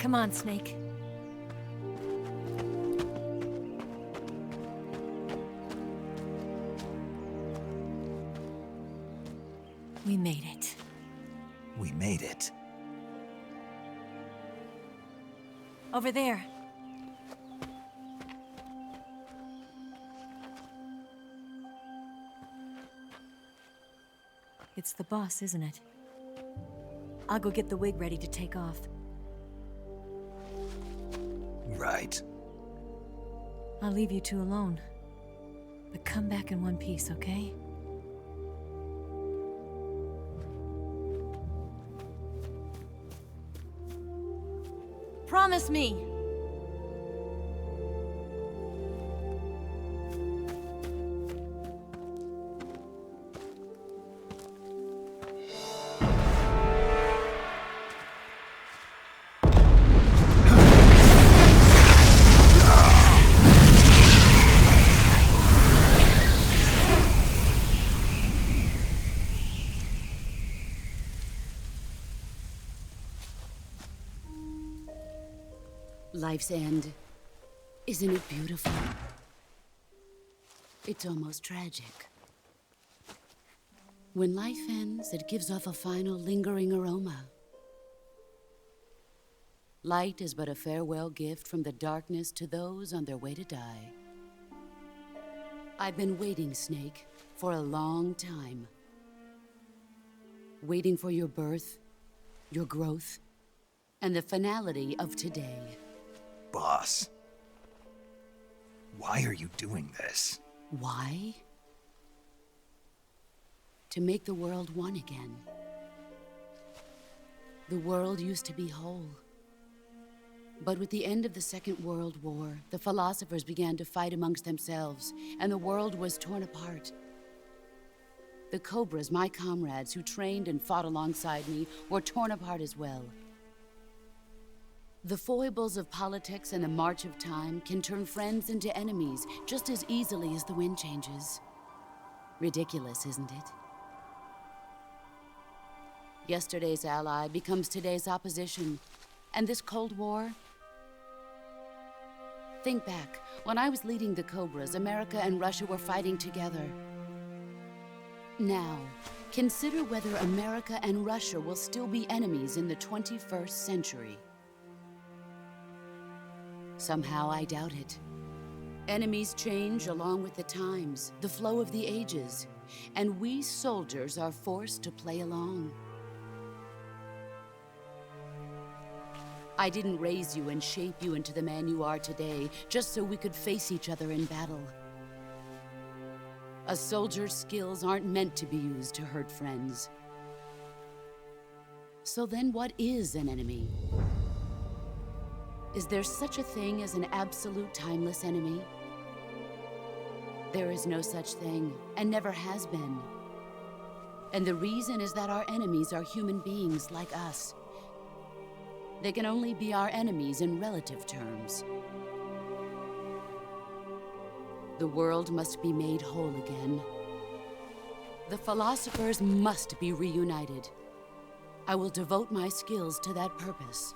Come on, Snake. We made it. We made it. Over there. It's the boss, isn't it? I'll go get the wig ready to take off. Right. I'll leave you two alone. But come back in one piece, okay? Promise me! Life's end. Isn't it beautiful? It's almost tragic. When life ends, it gives off a final lingering aroma. Light is but a farewell gift from the darkness to those on their way to die. I've been waiting, Snake, for a long time. Waiting for your birth, your growth, and the finality of today. Boss. Why are you doing this? Why? To make the world one again. The world used to be whole. But with the end of the Second World War, the philosophers began to fight amongst themselves, and the world was torn apart. The Cobras, my comrades who trained and fought alongside me, were torn apart as well. The foibles of politics and the march of time can turn friends into enemies just as easily as the wind changes. Ridiculous, isn't it? Yesterday's ally becomes today's opposition. And this Cold War? Think back. When I was leading the Cobras, America and Russia were fighting together. Now, consider whether America and Russia will still be enemies in the 21st century. Somehow I doubt it. Enemies change along with the times, the flow of the ages, and we soldiers are forced to play along. I didn't raise you and shape you into the man you are today just so we could face each other in battle. A soldier's skills aren't meant to be used to hurt friends. So then what is an enemy? Is there such a thing as an absolute timeless enemy? There is no such thing, and never has been. And the reason is that our enemies are human beings like us. They can only be our enemies in relative terms. The world must be made whole again. The philosophers must be reunited. I will devote my skills to that purpose.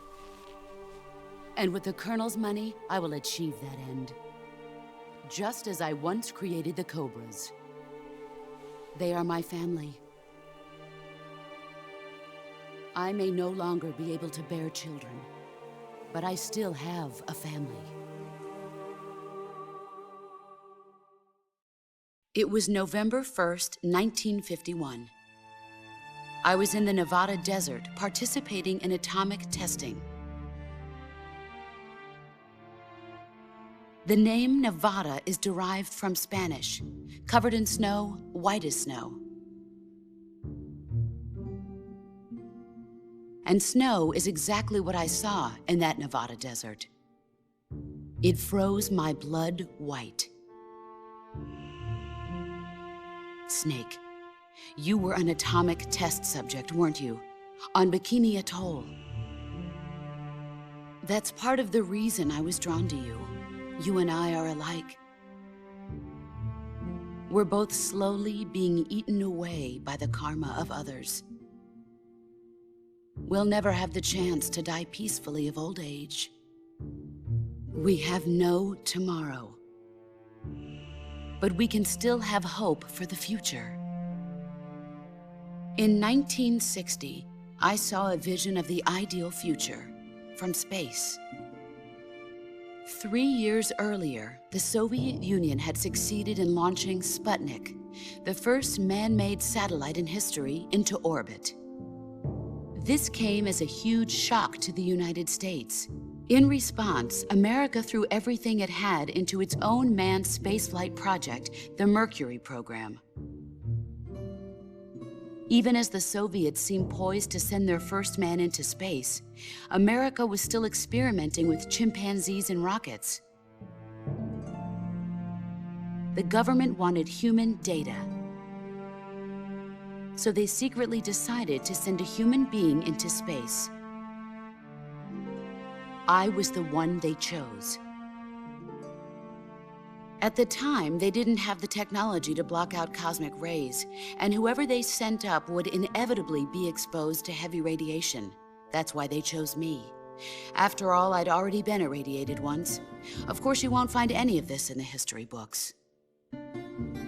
And with the Colonel's money, I will achieve that end. Just as I once created the Cobras. They are my family. I may no longer be able to bear children, but I still have a family. It was November 1st, 1951. I was in the Nevada desert participating in atomic testing. The name Nevada is derived from Spanish, covered in snow, white as snow. And snow is exactly what I saw in that Nevada desert. It froze my blood white. Snake, you were an atomic test subject, weren't you? On Bikini Atoll. That's part of the reason I was drawn to you. You and I are alike. We're both slowly being eaten away by the karma of others. we'll never have the chance to die peacefully of old age. We have no tomorrow. But we can still have hope for the future. In 1960, I saw a vision of the ideal future from space. 3 years earlier, the Soviet Union had succeeded in launching Sputnik, the first man-made satellite in history, into orbit. This came as a huge shock to the United States. In response, America threw everything it had into its own manned spaceflight project, the Mercury program. Even as the Soviets seemed poised to send their first man into space, America was still experimenting with chimpanzees and rockets. The government wanted human data. So they secretly decided to send a human being into space. I was the one they chose. At the time, they didn't have the technology to block out cosmic rays, and whoever they sent up would inevitably be exposed to heavy radiation. That's why they chose me. After all, I'd already been irradiated once. Of course, you won't find any of this in the history books.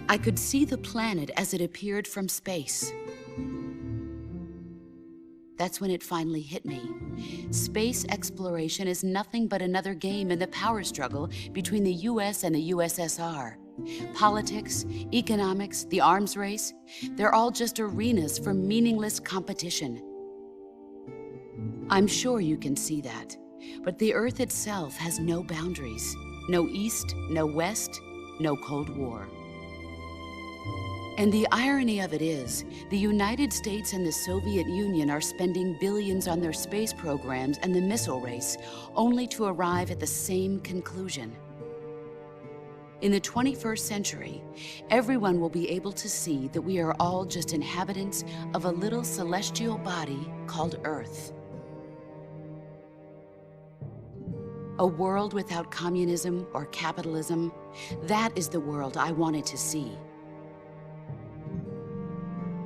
I could see the planet as it appeared from space. That's when it finally hit me. Space exploration is nothing but another game in the power struggle between the US and the USSR. Politics, economics, the arms race, they're all just arenas for meaningless competition. I'm sure you can see that, but the Earth itself has no boundaries. No East, no West, no Cold War. And the irony of it is, the United States and the Soviet Union are spending billions on their space programs and the missile race, only to arrive at the same conclusion. In the 21st century, everyone will be able to see that we are all just inhabitants of a little celestial body called Earth. A world without communism or capitalism, that is the world I wanted to see.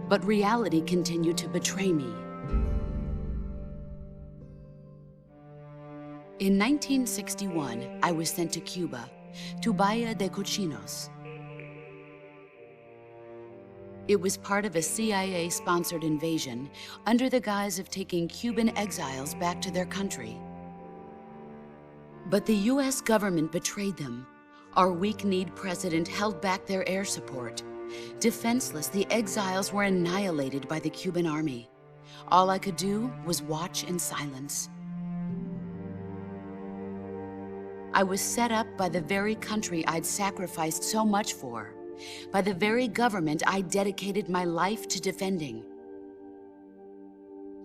But reality continued to betray me. In 1961, I was sent to Cuba, to Bahia de Cochinos. It was part of a CIA-sponsored invasion under the guise of taking Cuban exiles back to their country. But the US government betrayed them. Our weak-kneed president held back their air support. Defenseless, the exiles were annihilated by the Cuban army. All I could do was watch in silence. I was set up by the very country I'd sacrificed so much for, by the very government I dedicated my life to defending.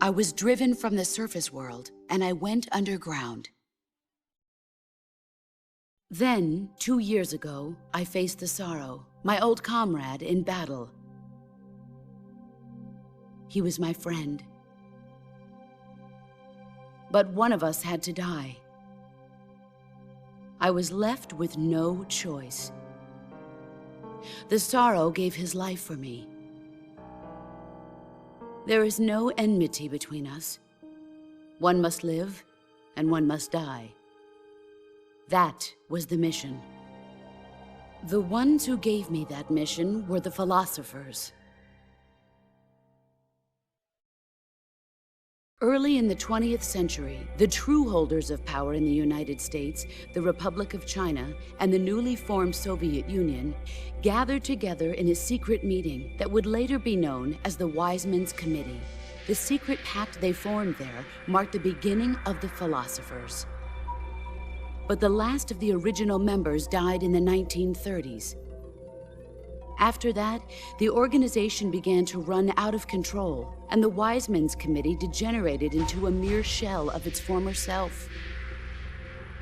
I was driven from the surface world, and I went underground. Then, 2 years ago, I faced the sorrow, my old comrade in battle. He was my friend. But one of us had to die. I was left with no choice. The sorrow gave his life for me. There is no enmity between us. One must live, and one must die. That was the mission. The ones who gave me that mission were the philosophers. Early in the 20th century, the true holders of power in the United States, the Republic of China, and the newly formed Soviet Union gathered together in a secret meeting that would later be known as the Wise Men's Committee. The secret pact they formed there marked the beginning of the philosophers. But the last of the original members died in the 1930s. After that, the organization began to run out of control, and the Wise Men's Committee degenerated into a mere shell of its former self.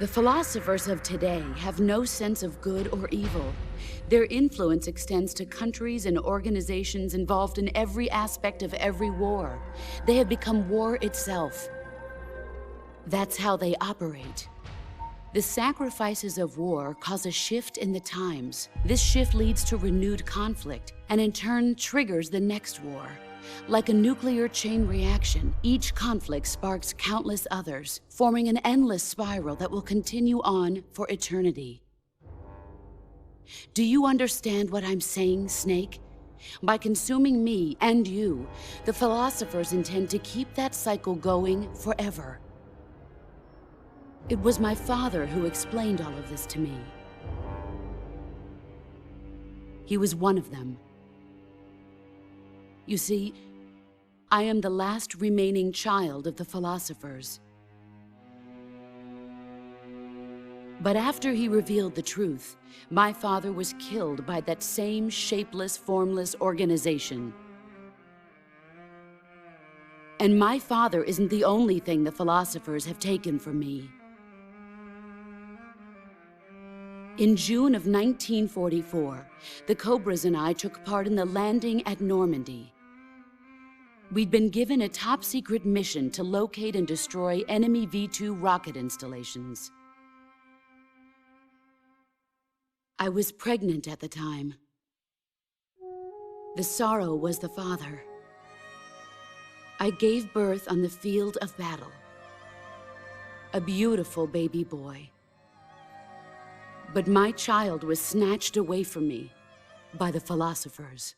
The philosophers of today have no sense of good or evil. Their influence extends to countries and organizations involved in every aspect of every war. They have become war itself. That's how they operate. The sacrifices of war cause a shift in the times. This shift leads to renewed conflict, and in turn triggers the next war. Like a nuclear chain reaction, each conflict sparks countless others, forming an endless spiral that will continue on for eternity. Do you understand what I'm saying, Snake? By consuming me and you, the philosophers intend to keep that cycle going forever. It was my father who explained all of this to me. He was one of them. You see, I am the last remaining child of the philosophers. But after he revealed the truth, my father was killed by that same shapeless, formless organization. And my father isn't the only thing the philosophers have taken from me. In June of 1944, the Cobras and I took part in the landing at Normandy. We'd been given a top-secret mission to locate and destroy enemy V-2 rocket installations. I was pregnant at the time. The sorrow was the father. I gave birth on the field of battle. A beautiful baby boy. But my child was snatched away from me by the philosophers.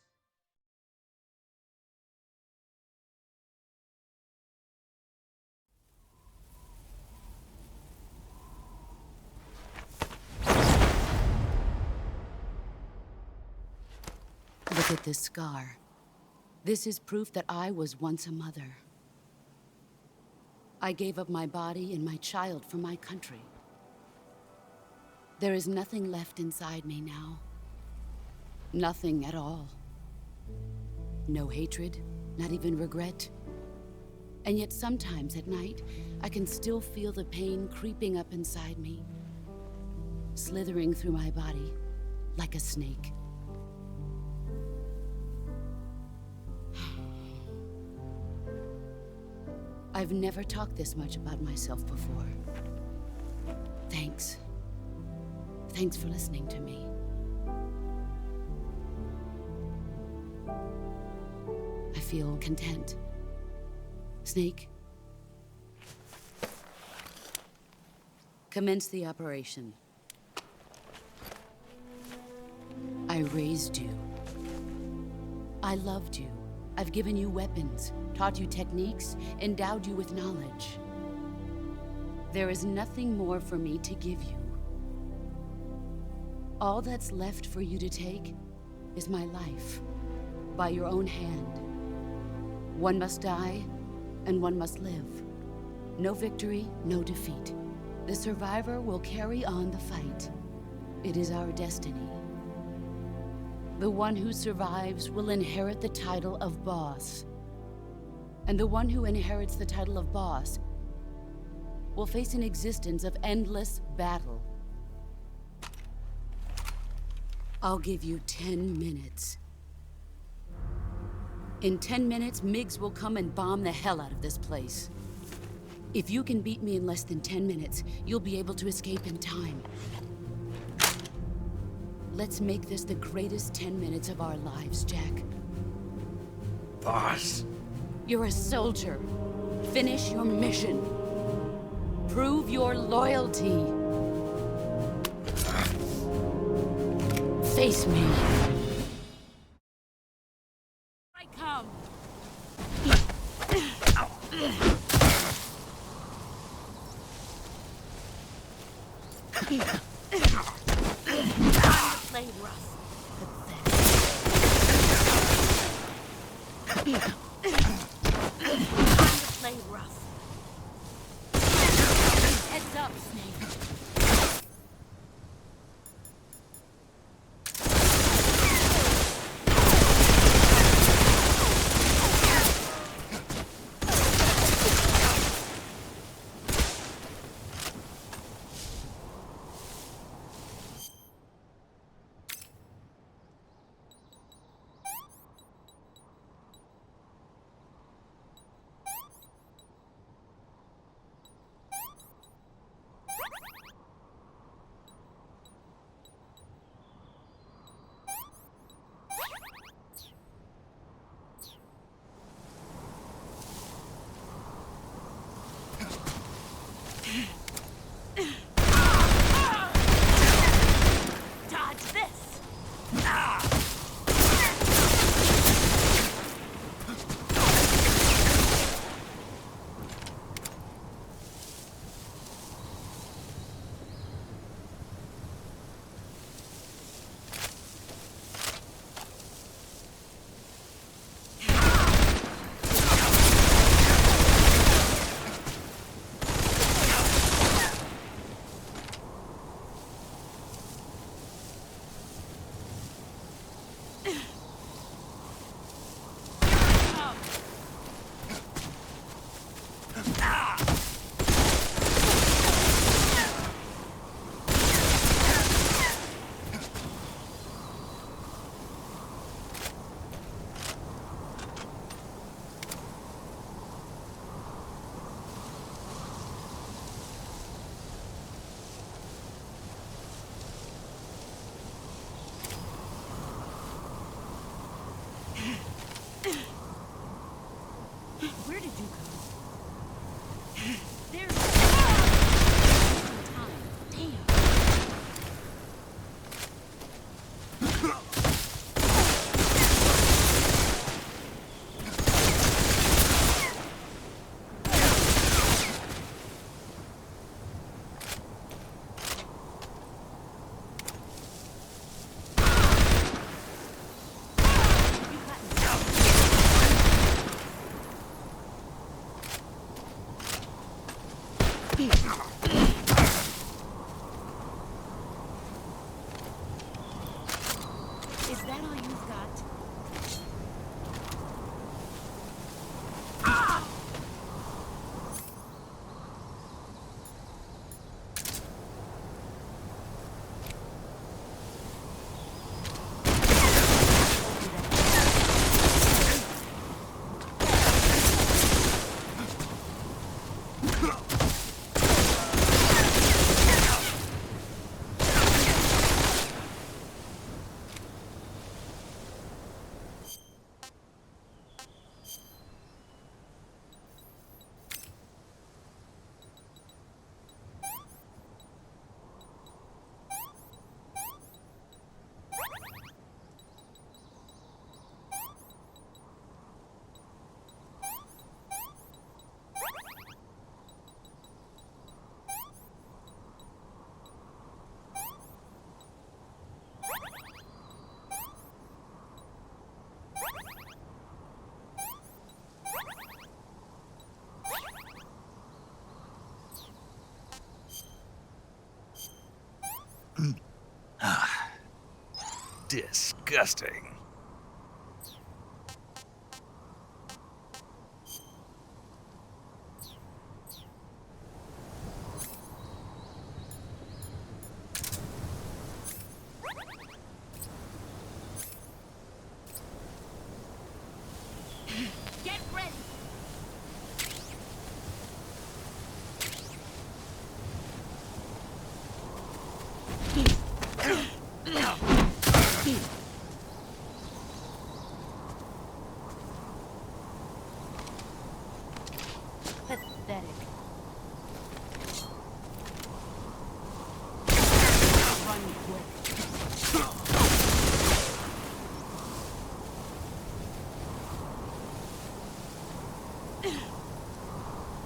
Look at this scar. This is proof that I was once a mother. I gave up my body and my child for my country. There is nothing left inside me now. Nothing at all. No hatred, not even regret. And yet sometimes at night, I can still feel the pain creeping up inside me, slithering through my body like a snake. I've never talked this much about myself before. Thanks. Thanks for listening to me. I feel content. Snake? Commence the operation. I raised you. I loved you. I've given you weapons, taught you techniques, endowed you with knowledge. There is nothing more for me to give you. All that's left for you to take is my life, by your own hand. One must die, and one must live. No victory, no defeat. The survivor will carry on the fight. It is our destiny. The one who survives will inherit the title of boss. And the one who inherits the title of boss will face an existence of endless battle. I'll give you 10 minutes. In 10 minutes, MiGs will come and bomb the hell out of this place. If you can beat me in less than 10 minutes, you'll be able to escape in time. Let's make this the greatest 10 minutes of our lives, Jack. Boss. You're a soldier. Finish your mission. Prove your loyalty. Face me. I come. Play rough. Play rough. Heads up, Snake. Where did you go? There's time. Damn. Is that all you've got? Disgusting. Get ready! Pathetic. Run quick.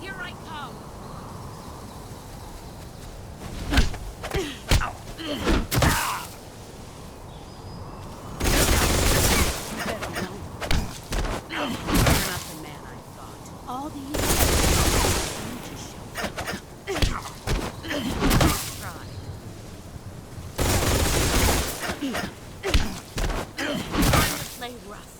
Here I come. You're not the man I thought. All these play rough.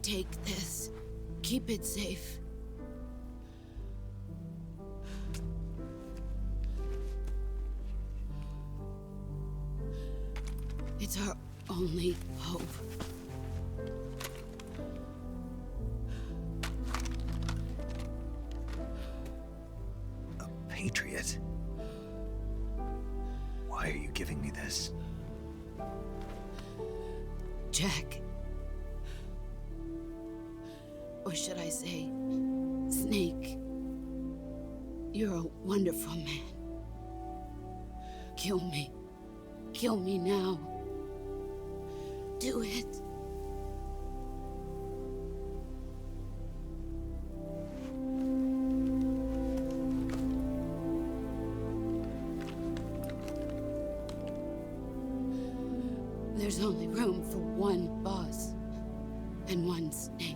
Take this. Keep it safe. It's our only hope. A patriot? Why are you giving me this? Jack. Or should I say, Snake. You're a wonderful man. Kill me. Kill me now. Do it. There's only room for one boss and one Snake.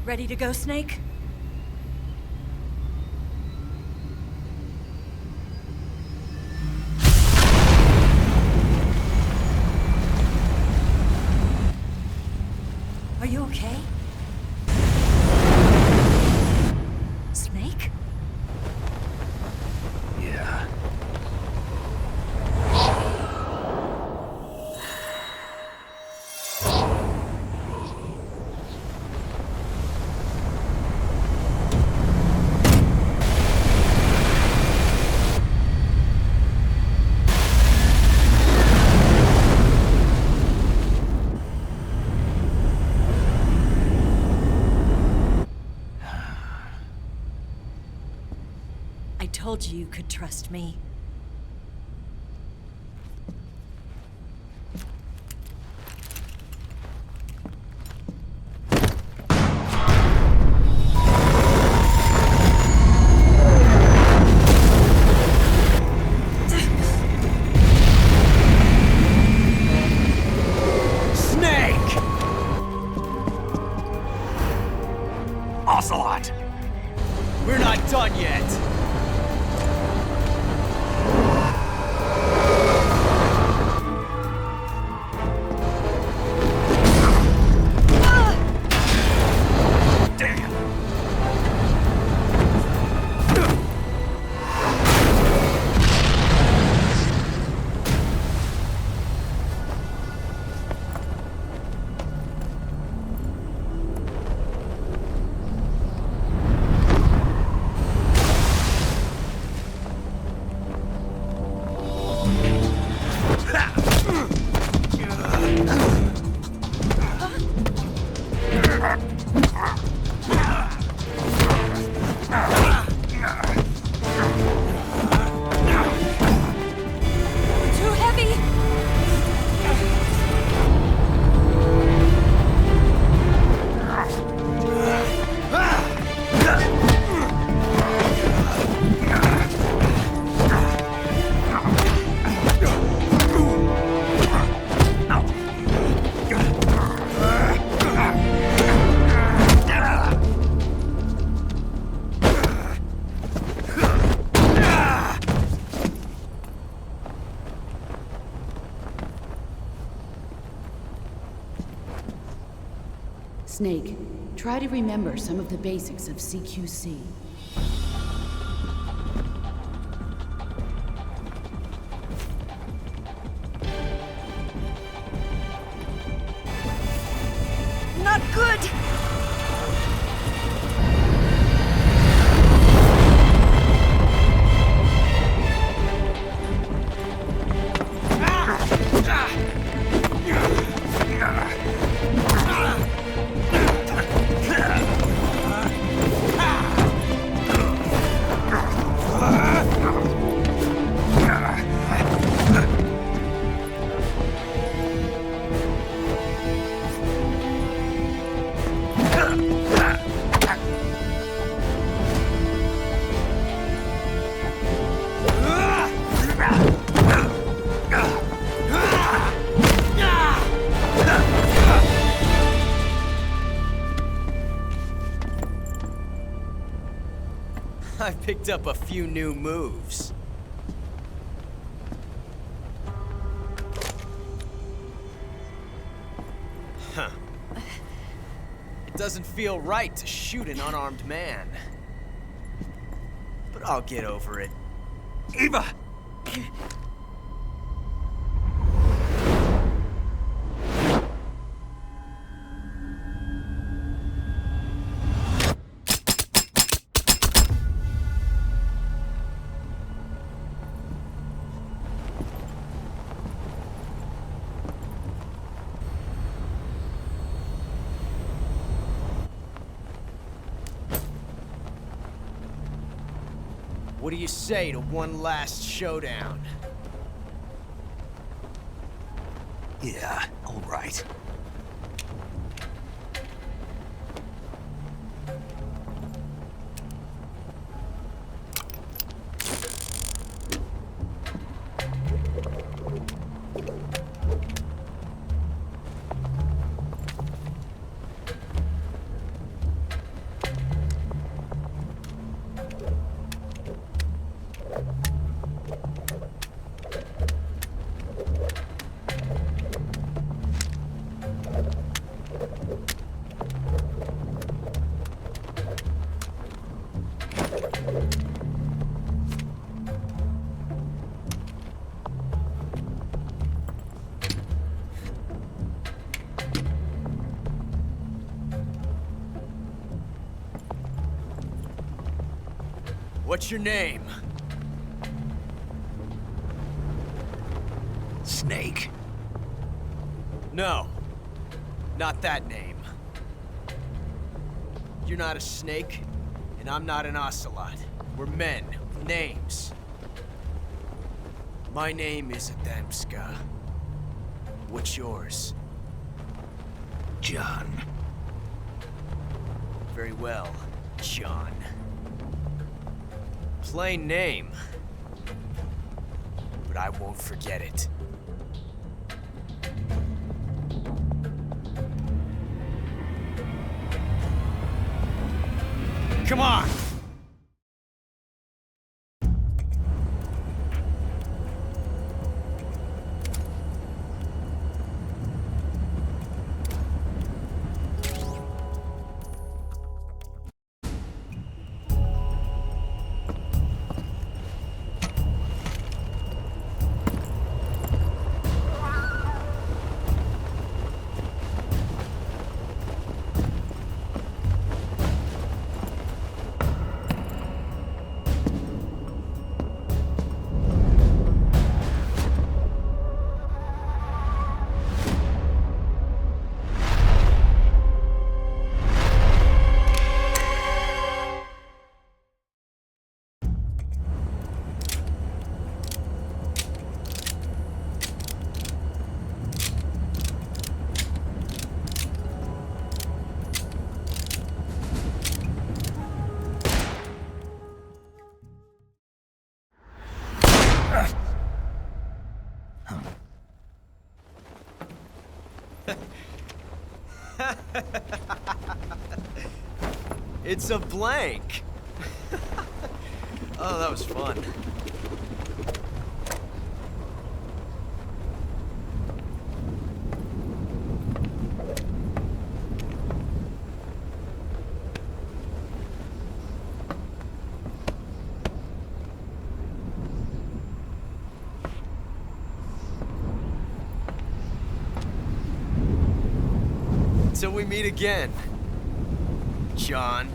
Ready to go, Snake? Are you okay? Snake? Yeah. I told you you could trust me. Snake! Ocelot! We're not done yet! Damn! Snake, try to remember some of the basics of CQC. Not good! I picked up a few new moves. Huh. It doesn't feel right to shoot an unarmed man. But I'll get over it. Eva! What do you say to one last showdown? Yeah, all right. What's your name? Snake. No, not that name. You're not a snake, and I'm not an ocelot. We're men with names. My name is Adamska. What's yours? John. Very well, John. Plain name, but I won't forget it. Come on! It's a blank. Oh, that was fun. Until we meet again, John.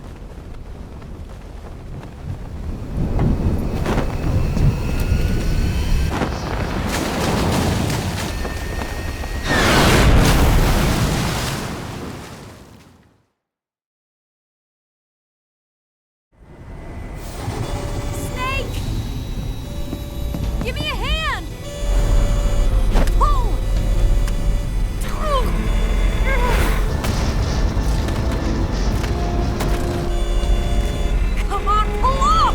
Snake! Give me a hand! Pull! Come on, pull up!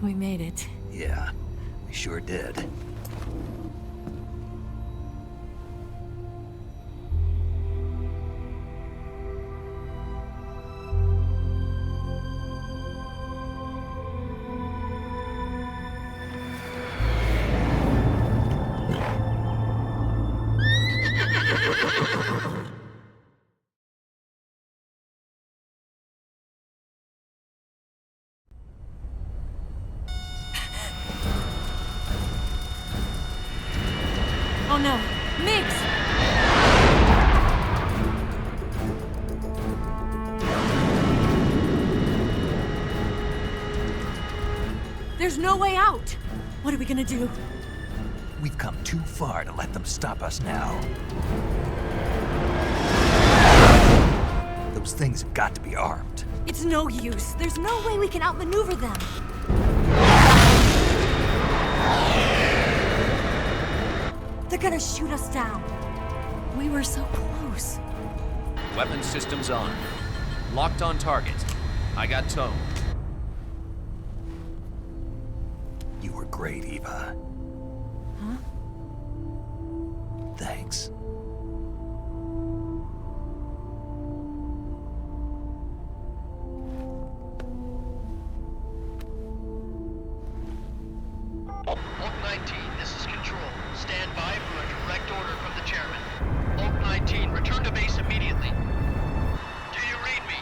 We made it. Yeah, we sure did. Oh no, Migs! There's no way out! What are we gonna do? We've come too far to let them stop us now. Those things have got to be armed. It's no use. There's no way we can outmaneuver them. They're gonna shoot us down. We were so close. Weapon systems on. Locked on target. I got tone. You were great, Eva. Huh? Thanks. Oak 19, this is Control. Stand by for a direct order from the chairman. Oak 19, return to base immediately. Do you read me?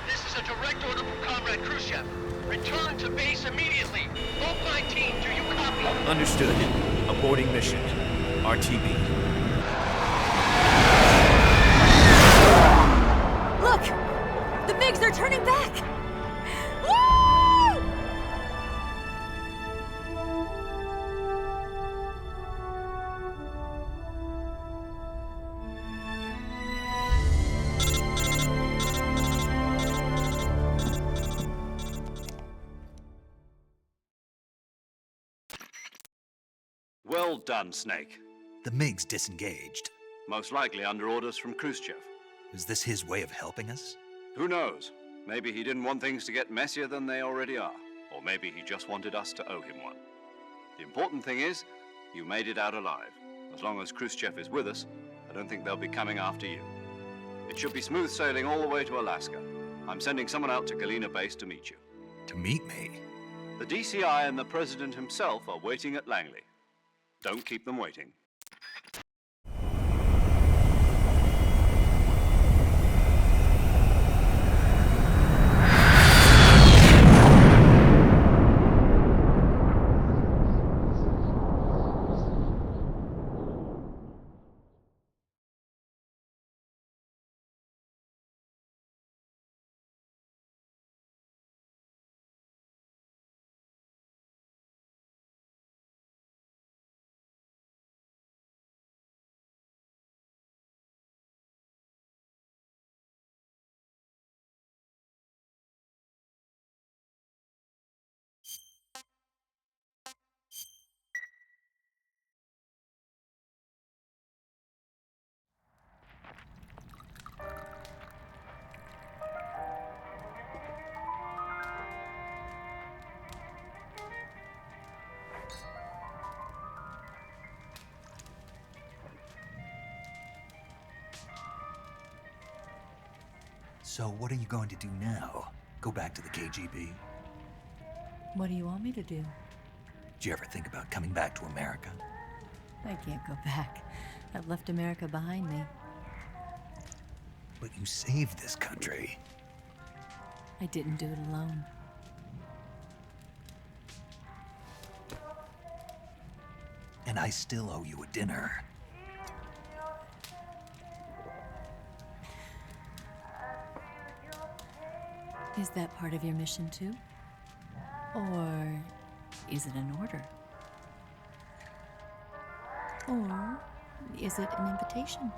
This is a direct order from Comrade Khrushchev. Return to base immediately. Oak 19, do you copy? Understood. Aborting mission. RTB. Look! The MiGs are turning back! Woo! Well done, Snake. The MiGs disengaged. Most likely under orders from Khrushchev. Is this his way of helping us? Who knows? Maybe he didn't want things to get messier than they already are. Or maybe he just wanted us to owe him one. The important thing is, you made it out alive. As long as Khrushchev is with us, I don't think they'll be coming after you. It should be smooth sailing all the way to Alaska. I'm sending someone out to Galena Base to meet you. To meet me? The DCI and the President himself are waiting at Langley. Don't keep them waiting. So what are you going to do now? Go back to the KGB? What do you want me to do? Did you ever think about coming back to America? I can't go back. I've left America behind me. But you saved this country. I didn't do it alone. And I still owe you a dinner. Is that part of your mission too? Or is it an order? Or is it an invitation?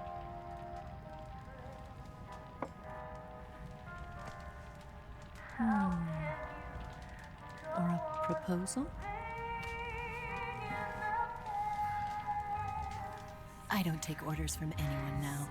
Or a proposal? I don't take orders from anyone now.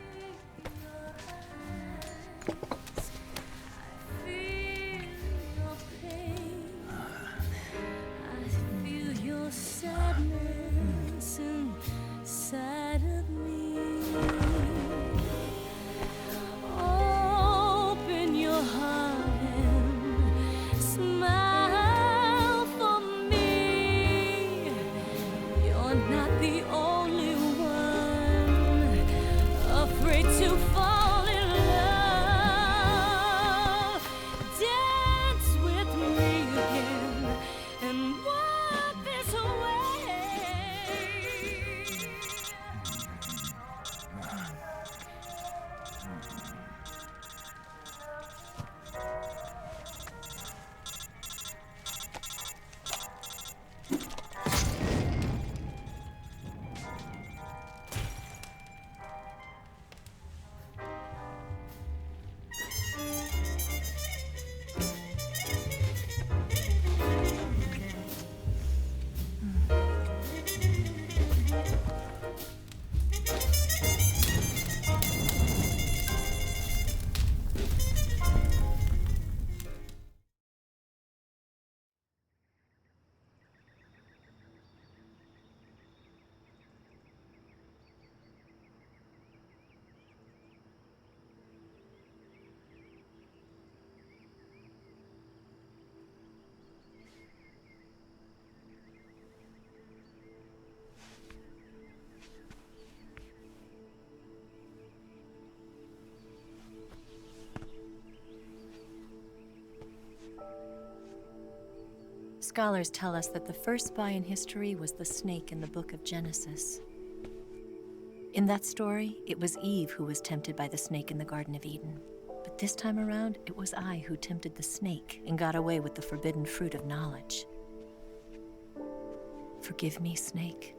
Scholars tell us that the first spy in history was the snake in the book of Genesis. In that story, it was Eve who was tempted by the snake in the Garden of Eden. But this time around, it was I who tempted the snake and got away with the forbidden fruit of knowledge. Forgive me, snake.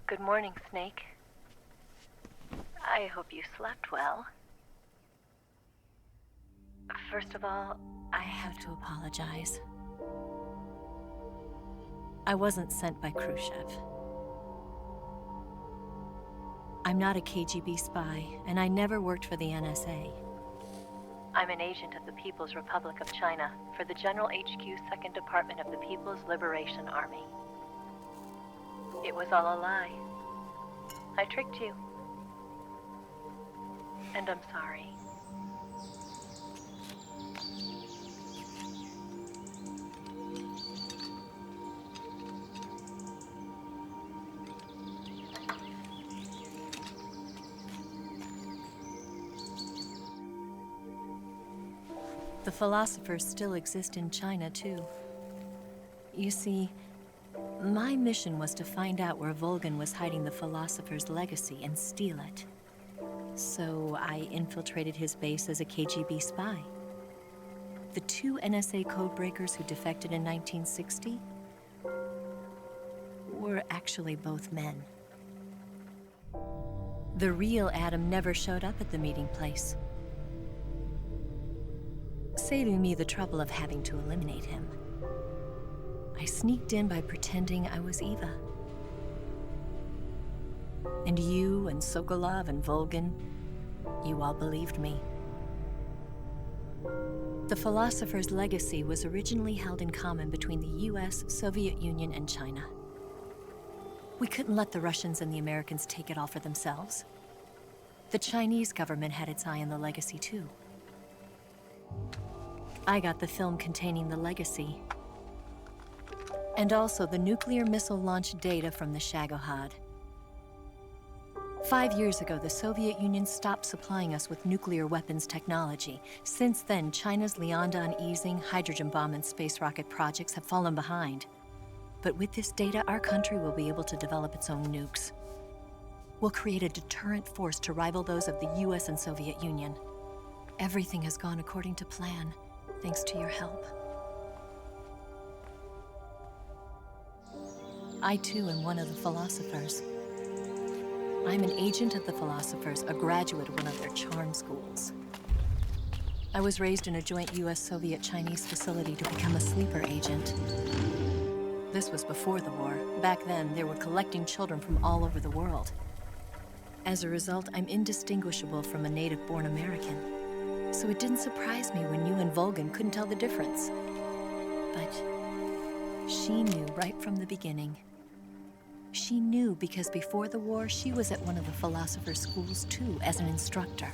Good morning, Snake. I hope you slept well. First of all, I have to apologize. I wasn't sent by Khrushchev. I'm not a KGB spy, and I never worked for the NSA. I'm an agent of the People's Republic of China for the General HQ 2nd Department of the People's Liberation Army. It was all a lie. I tricked you. And I'm sorry. The philosophers still exist in China, too. You see, my mission was to find out where Volgin was hiding the philosopher's legacy and steal it. So I infiltrated his base as a KGB spy. The 2 NSA codebreakers who defected in 1960, were actually both men. The real Adam never showed up at the meeting place, saving me the trouble of having to eliminate him. I sneaked in by pretending I was Eva. And you and Sokolov and Volgin, you all believed me. The philosopher's legacy was originally held in common between the US, Soviet Union, and China. We couldn't let the Russians and the Americans take it all for themselves. The Chinese government had its eye on the legacy too. I got the film containing the legacy, and also the nuclear missile launch data from the Shagohod. 5 years ago, the Soviet Union stopped supplying us with nuclear weapons technology. Since then, China's Liaodong easing, hydrogen bomb, and space rocket projects have fallen behind. But with this data, our country will be able to develop its own nukes. We'll create a deterrent force to rival those of the US and Soviet Union. Everything has gone according to plan, thanks to your help. I too am one of the philosophers. I'm an agent of the philosophers, a graduate of one of their charm schools. I was raised in a joint US-Soviet-Chinese facility to become a sleeper agent. This was before the war. Back then, they were collecting children from all over the world. As a result, I'm indistinguishable from a native-born American. So it didn't surprise me when you and Volgin couldn't tell the difference. But she knew right from the beginning. She knew because before the war, she was at one of the philosopher's schools too, as an instructor.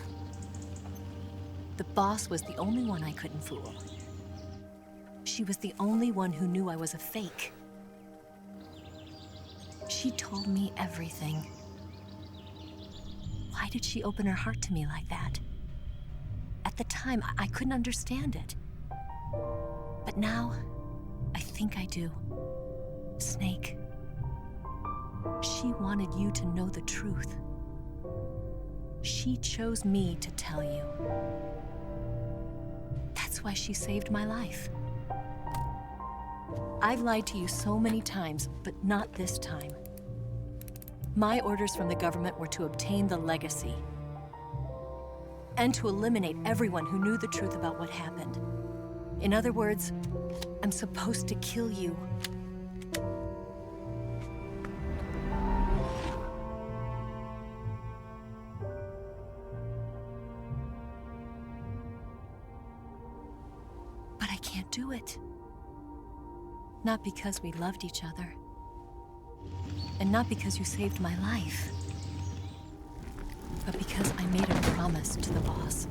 The boss was the only one I couldn't fool. She was the only one who knew I was a fake. She told me everything. Why did she open her heart to me like that? At the time, I couldn't understand it. But now, I think I do. Snake. She wanted you to know the truth. She chose me to tell you. That's why she saved my life. I've lied to you so many times, but not this time. My orders from the government were to obtain the legacy and to eliminate everyone who knew the truth about what happened. In other words, I'm supposed to kill you. But I can't do it. Not because we loved each other. And not because you saved my life. But because I made a promise to the boss.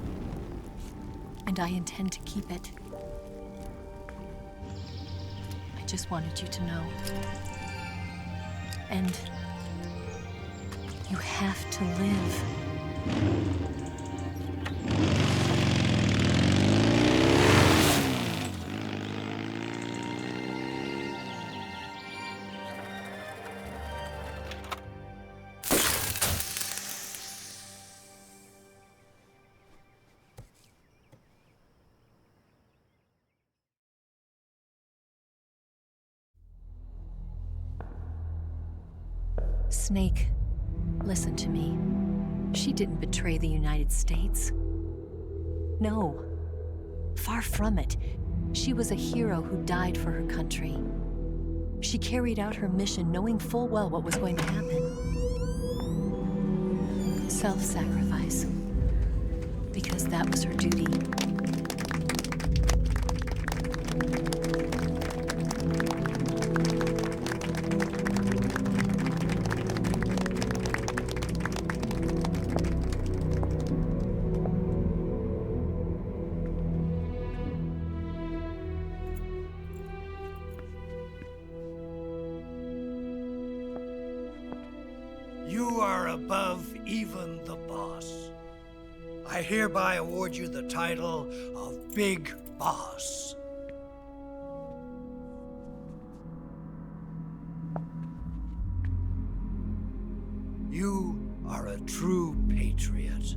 And I intend to keep it. I just wanted you to know. And you have to live. Snake, listen to me. She didn't betray the United States. No, far from it. She was a hero who died for her country. She carried out her mission knowing full well what was going to happen. Self-sacrifice. Because that was her duty. You are above even the boss. I hereby award you the title of Big Boss. You are a true patriot.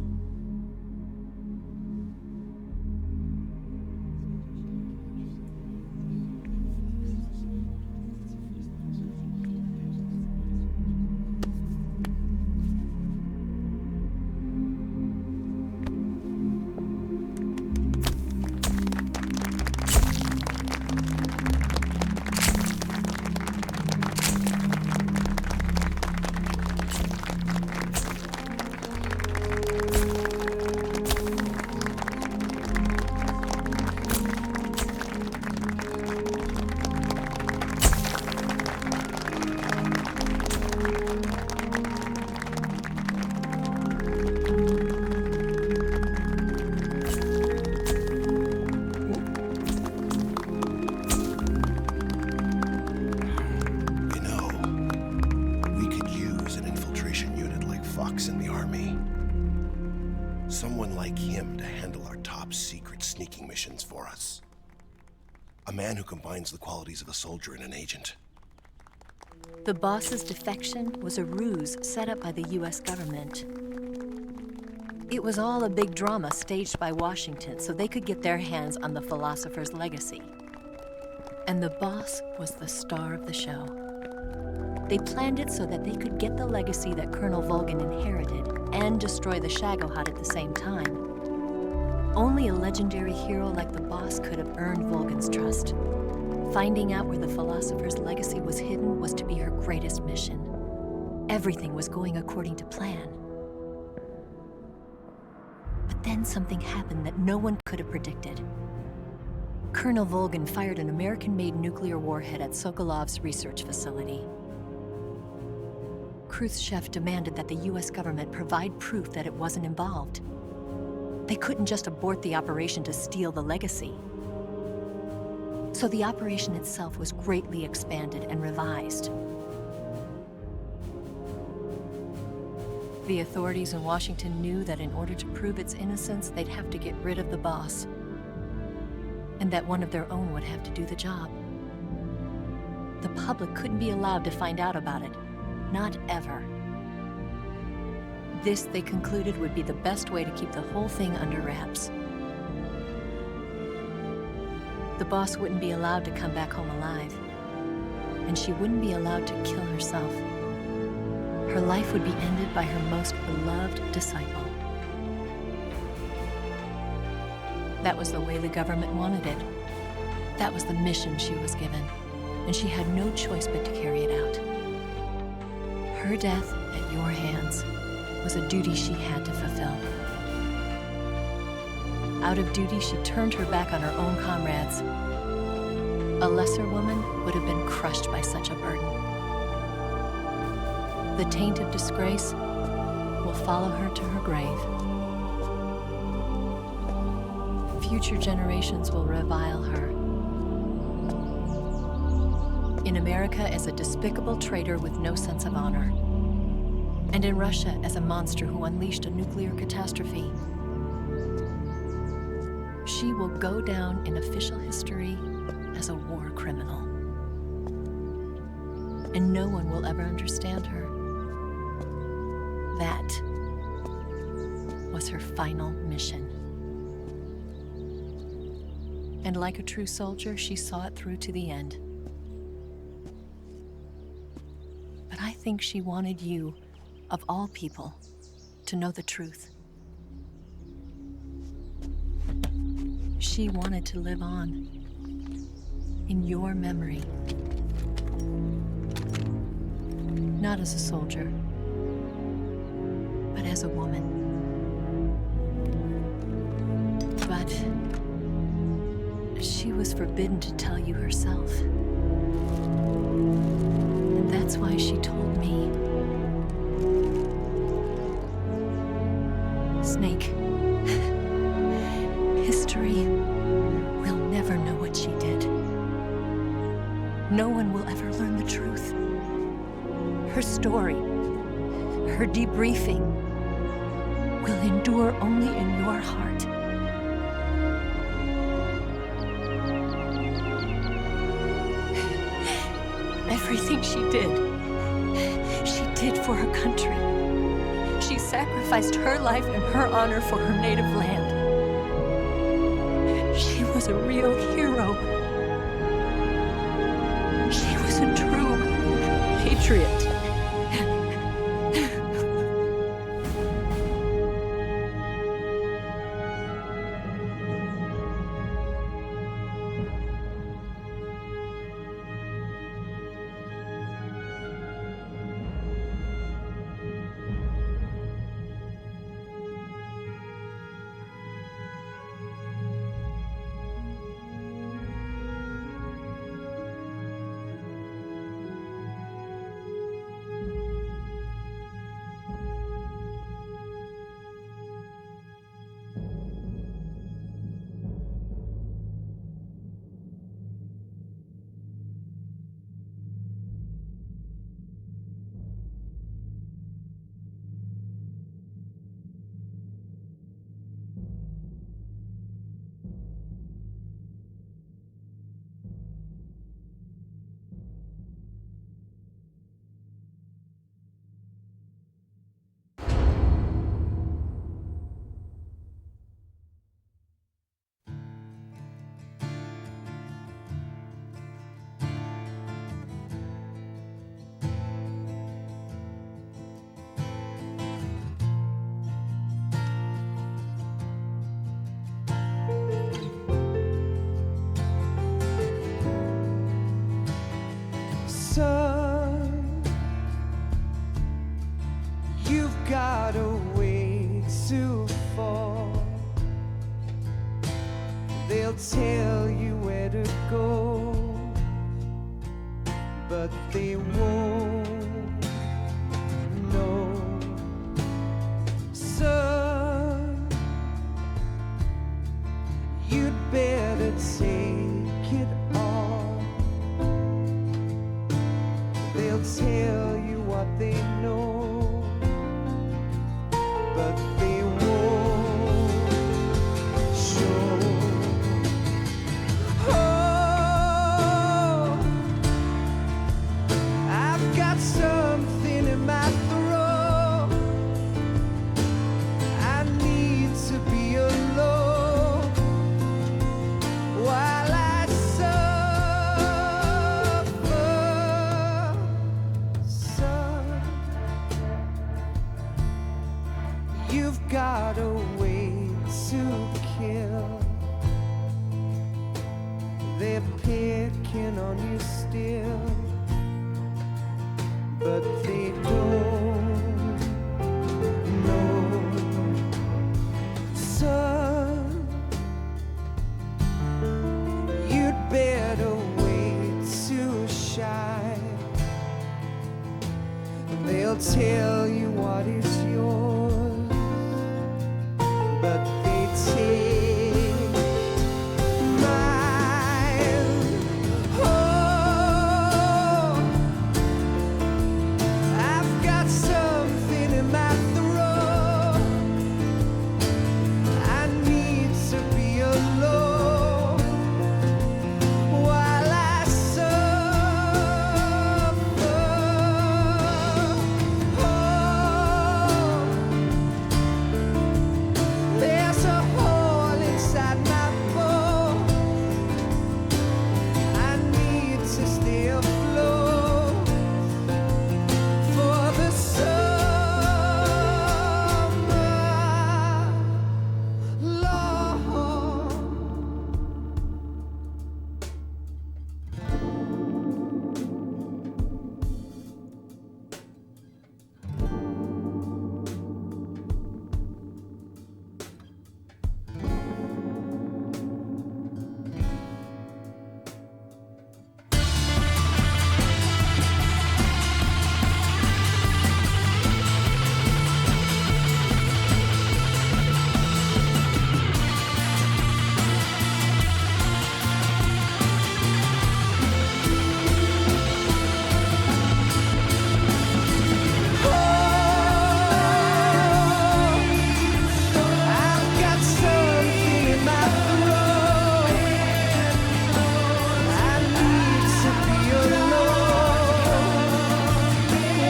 sneaking missions for us. A man who combines the qualities of a soldier and an agent. The boss's defection was a ruse set up by the US government. It was all a big drama staged by Washington so they could get their hands on the philosopher's legacy. And the boss was the star of the show. They planned it so that they could get the legacy that Colonel Volgin inherited and destroy the Shagohod at the same time. Only a legendary hero like the boss could have earned Volgin's trust. Finding out where the philosopher's legacy was hidden was to be her greatest mission. Everything was going according to plan. But then something happened that no one could have predicted. Colonel Volgin fired an American-made nuclear warhead at Sokolov's research facility. Khrushchev demanded that the US government provide proof that it wasn't involved. They couldn't just abort the operation to steal the legacy. So the operation itself was greatly expanded and revised. The authorities in Washington knew that in order to prove its innocence, they'd have to get rid of the boss, and that one of their own would have to do the job. The public couldn't be allowed to find out about it, not ever. This, they concluded, would be the best way to keep the whole thing under wraps. The boss wouldn't be allowed to come back home alive, and she wouldn't be allowed to kill herself. Her life would be ended by her most beloved disciple. That was the way the government wanted it. That was the mission she was given, and she had no choice but to carry it out. Her death at your hands was a duty she had to fulfill. Out of duty, she turned her back on her own comrades. A lesser woman would have been crushed by such a burden. The taint of disgrace will follow her to her grave. Future generations will revile her. In America as a despicable traitor with no sense of honor. And in Russia as a monster who unleashed a nuclear catastrophe. She will go down in official history as a war criminal. And no one will ever understand her. That was her final mission. And like a true soldier, she saw it through to the end. But I think she wanted you, of all people, to know the truth. She wanted to live on in your memory. Not as a soldier, but as a woman. But she was forbidden to tell you herself. And that's why she told me. Snake, history will never know what she did. No one will ever learn the truth. Her story, her debriefing, will endure only in your heart. Everything she did for her country. She sacrificed her life and her honor for her native land. She was a real hero. She was a true patriot. They'll tell you where to go, but they won't know. Son, you'd better take it all. They'll tell you what they know, but they won't show. Oh, I've got something in my throat. I need to be alone while I suffer. Son, you've got a way to kill. They're picking on you still, but they don't know. Son, you'd better wait to shine. They'll tell you what is yours, but they take mine. Oh, I've got something in my throat. I need to be alone while I suffer. Oh, there's a hole inside my bones. I need to stay afloat for the summer long. I've got something in my throat. I need to be alone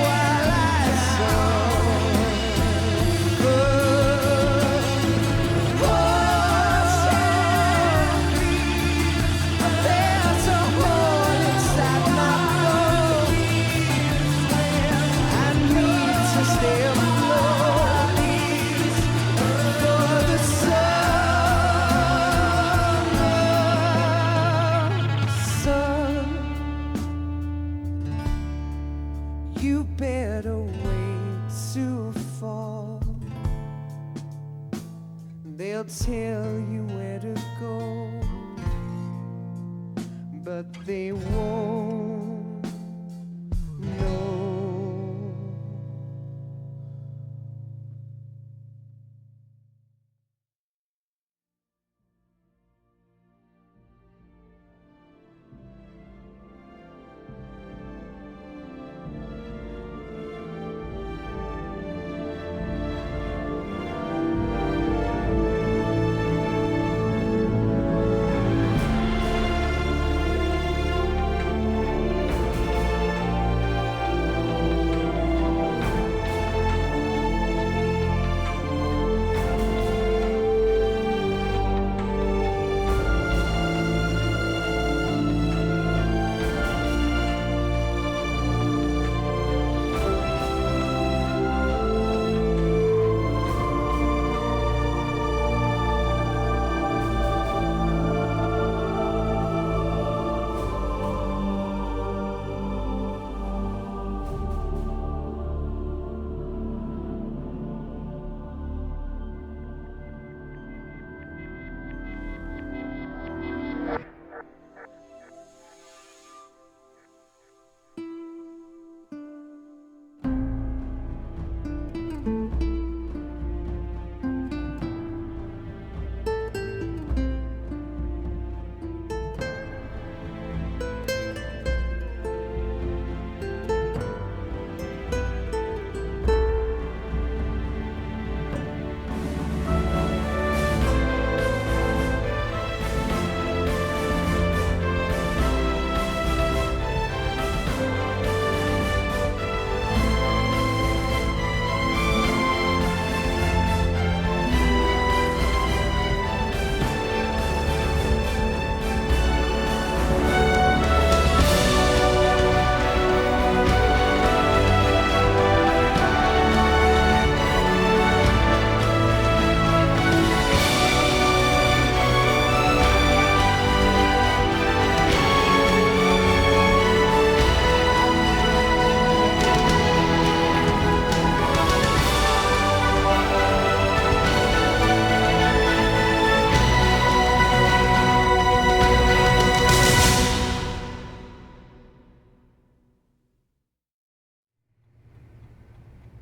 while I suffer. There's a hole inside my bones. I need to stay afloat for the summer. Son, you better wait to fall. They'll tell you where to go, but they won't know.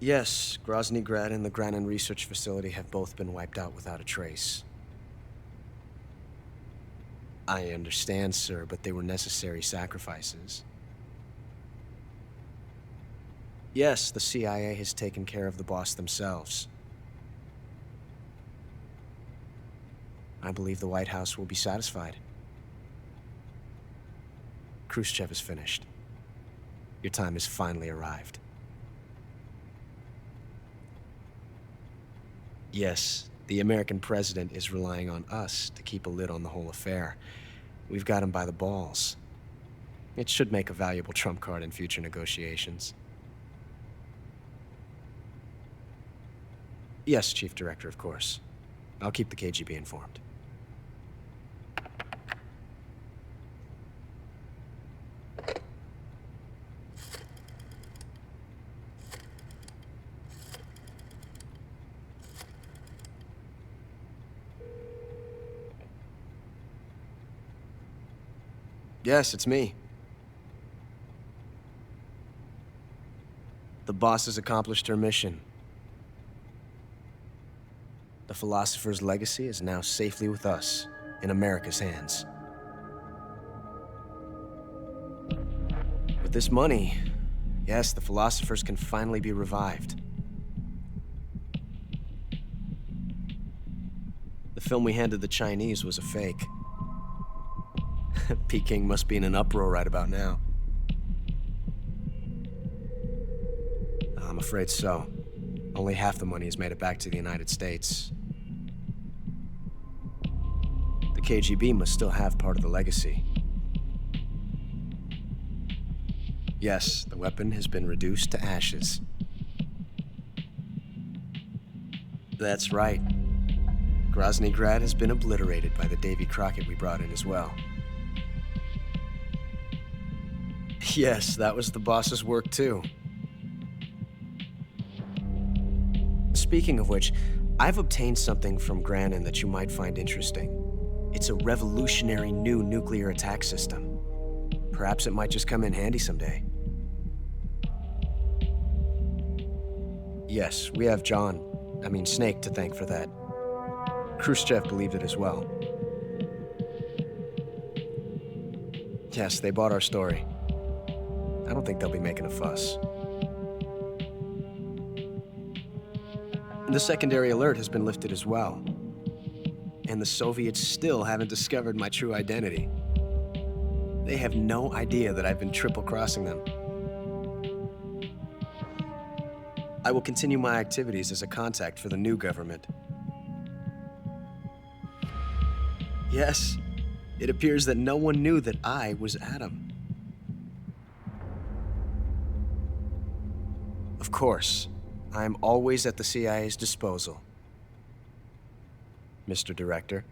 Yes, Grozny Grad and the Granin Research Facility have both been wiped out without a trace. I understand, sir, but they were necessary sacrifices. Yes, the CIA has taken care of the boss themselves. I believe the White House will be satisfied. Khrushchev is finished. Your time has finally arrived. Yes, the American president is relying on us to keep a lid on the whole affair. We've got him by the balls. It should make a valuable trump card in future negotiations. Yes, Chief Director, of course. I'll keep the KGB informed. Yes, it's me. The boss has accomplished her mission. The philosopher's legacy is now safely with us, in America's hands. With this money, yes, the philosophers can finally be revived. The film we handed the Chinese was a fake. Peking must be in an uproar right about now. I'm afraid so. Only half the money has made it back to the United States. The KGB must still have part of the legacy. Yes, the weapon has been reduced to ashes. That's right. Grozny Grad has been obliterated by the Davy Crockett we brought in as well. Yes, that was the boss's work too. Speaking of which, I've obtained something from Granin that you might find interesting. It's a revolutionary new nuclear attack system. Perhaps it might just come in handy someday. Yes, we have Snake to thank for that. Khrushchev believed it as well. Yes, they bought our story. I don't think they'll be making a fuss. The secondary alert has been lifted as well. And the Soviets still haven't discovered my true identity. They have no idea that I've been triple-crossing them. I will continue my activities as a contact for the new government. Yes, it appears that no one knew that I was Adam. Of course, I am always at the CIA's disposal, Mr. Director.